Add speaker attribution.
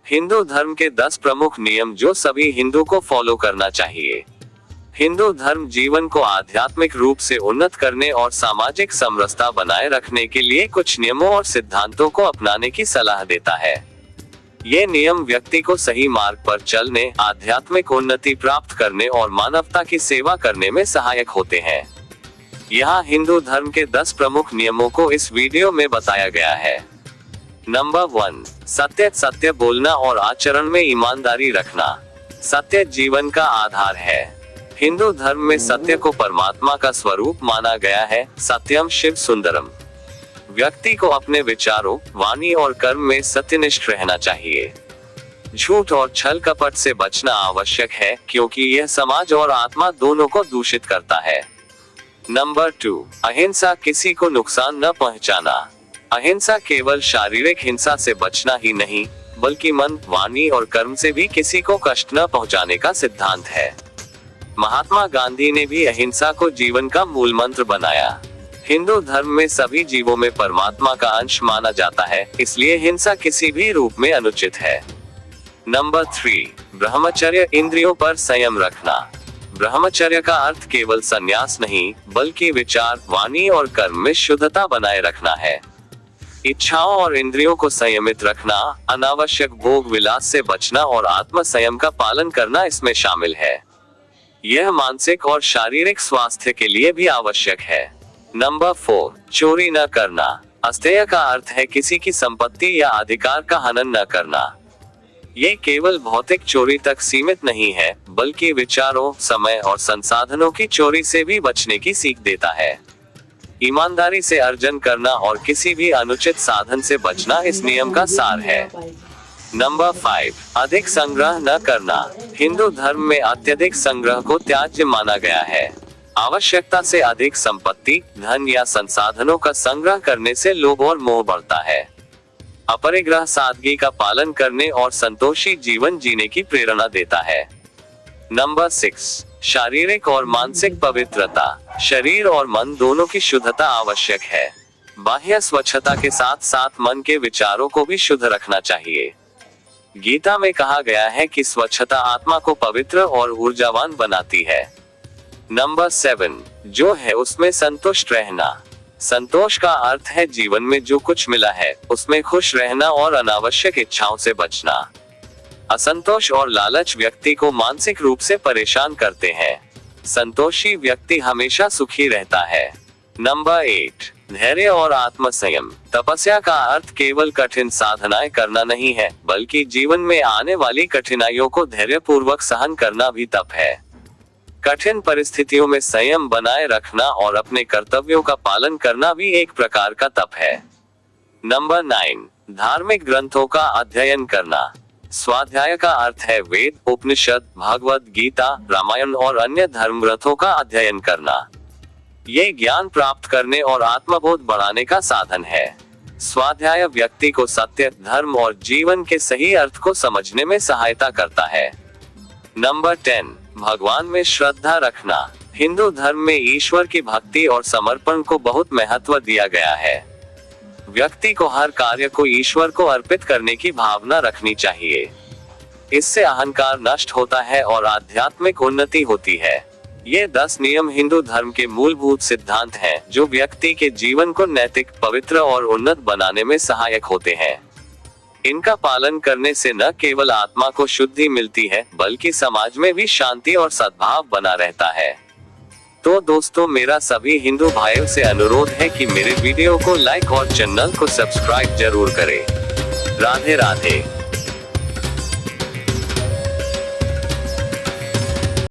Speaker 1: हिंदू धर्म के 10 प्रमुख नियम जो सभी हिंदू को फॉलो करना चाहिए। हिंदू धर्म जीवन को आध्यात्मिक रूप से उन्नत करने और सामाजिक समरसता बनाए रखने के लिए कुछ नियमों और सिद्धांतों को अपनाने की सलाह देता है। ये नियम व्यक्ति को सही मार्ग पर चलने, आध्यात्मिक उन्नति प्राप्त करने और मानवता की सेवा करने में सहायक होते हैं। यहाँ हिंदू धर्म के 10 प्रमुख नियमों को इस वीडियो में बताया गया है। नंबर 1, सत्य बोलना और आचरण में ईमानदारी रखना। सत्य जीवन का आधार है। हिंदू धर्म में सत्य को परमात्मा का स्वरूप माना गया है। सत्यम शिव सुंदरम। व्यक्ति को अपने विचारों, वाणी और कर्म में सत्यनिष्ठ रहना चाहिए। झूठ और छल कपट से बचना आवश्यक है, क्योंकि यह समाज और आत्मा दोनों को दूषित करता है। नंबर 2, अहिंसा, किसी को नुकसान न पहुंचाना। अहिंसा केवल शारीरिक हिंसा से बचना ही नहीं, बल्कि मन, वाणी और कर्म से भी किसी को कष्ट न पहुंचाने का सिद्धांत है। महात्मा गांधी ने भी अहिंसा को जीवन का मूल मंत्र बनाया। हिंदू धर्म में सभी जीवों में परमात्मा का अंश माना जाता है, इसलिए हिंसा किसी भी रूप में अनुचित है। नंबर 3, ब्रह्मचर्य, इंद्रियों पर संयम रखना। ब्रह्मचर्य का अर्थ केवल संन्यास नहीं, बल्कि विचार, वाणी और कर्म में शुद्धता बनाए रखना है। इच्छाओं और इंद्रियों को संयमित रखना, अनावश्यक भोग विलास से बचना और आत्म संयम का पालन करना इसमें शामिल है। यह मानसिक और शारीरिक स्वास्थ्य के लिए भी आवश्यक है। नंबर 4, चोरी न करना। अस्तेय का अर्थ है किसी की संपत्ति या अधिकार का हनन न करना। ये केवल भौतिक चोरी तक सीमित नहीं है, बल्कि विचारों, समय और संसाधनों की चोरी से भी बचने की सीख देता है। ईमानदारी से अर्जन करना और किसी भी अनुचित साधन से बचना इस नियम का सार है। नंबर 5, अधिक संग्रह न करना। हिंदू धर्म में अत्यधिक संग्रह को त्याज्य माना गया है। आवश्यकता से अधिक संपत्ति, धन या संसाधनों का संग्रह करने से लोभ और मोह बढ़ता है। अपरिग्रह सादगी का पालन करने और संतोषी जीवन जीने की प्रेरणा देता है। नंबर 6, शारीरिक और मानसिक पवित्रता। शरीर और मन दोनों की शुद्धता आवश्यक है। बाह्य स्वच्छता के साथ साथ मन के विचारों को भी शुद्ध रखना चाहिए। गीता में कहा गया है कि स्वच्छता आत्मा को पवित्र और ऊर्जावान बनाती है। नंबर 7, जो है उसमें संतुष्ट रहना। संतोष का अर्थ है जीवन में जो कुछ मिला है उसमें खुश रहना और अनावश्यक इच्छाओं से बचना। असंतोष और लालच व्यक्ति को मानसिक रूप से परेशान करते हैं। संतोषी व्यक्ति हमेशा सुखी रहता है। नंबर 8, धैर्य और आत्म संयम। तपस्या का अर्थ केवल कठिन साधनाएं करना नहीं है, बल्कि जीवन में आने वाली कठिनाइयों को धैर्यपूर्वक सहन करना भी तप है। कठिन परिस्थितियों में संयम बनाए रखना और अपने कर्तव्यों का पालन करना भी एक प्रकार का तप है। नंबर 9, धार्मिक ग्रंथों का अध्ययन करना। स्वाध्याय का अर्थ है वेद, उपनिषद, भागवत गीता, रामायण और अन्य धर्म ग्रंथों का अध्ययन करना। ये ज्ञान प्राप्त करने और आत्मबोध बढ़ाने का साधन है। स्वाध्याय व्यक्ति को सत्य, धर्म और जीवन के सही अर्थ को समझने में सहायता करता है। नंबर 10, भगवान में श्रद्धा रखना। हिंदू धर्म में ईश्वर की भक्ति और समर्पण को बहुत महत्व दिया गया है। व्यक्ति को हर कार्य को ईश्वर को अर्पित करने की भावना रखनी चाहिए। इससे अहंकार नष्ट होता है और आध्यात्मिक उन्नति होती है। ये 10 नियम हिंदू धर्म के मूलभूत सिद्धांत हैं, जो व्यक्ति के जीवन को नैतिक, पवित्र और उन्नत बनाने में सहायक होते हैं। इनका पालन करने से न केवल आत्मा को शुद्धि मिलती है, बल्कि समाज में भी शांति और सद्भाव बना रहता है। तो दोस्तों, मेरा सभी हिंदू भाइयों से अनुरोध है कि मेरे वीडियो को लाइक और चैनल को सब्सक्राइब जरूर करें। राधे राधे।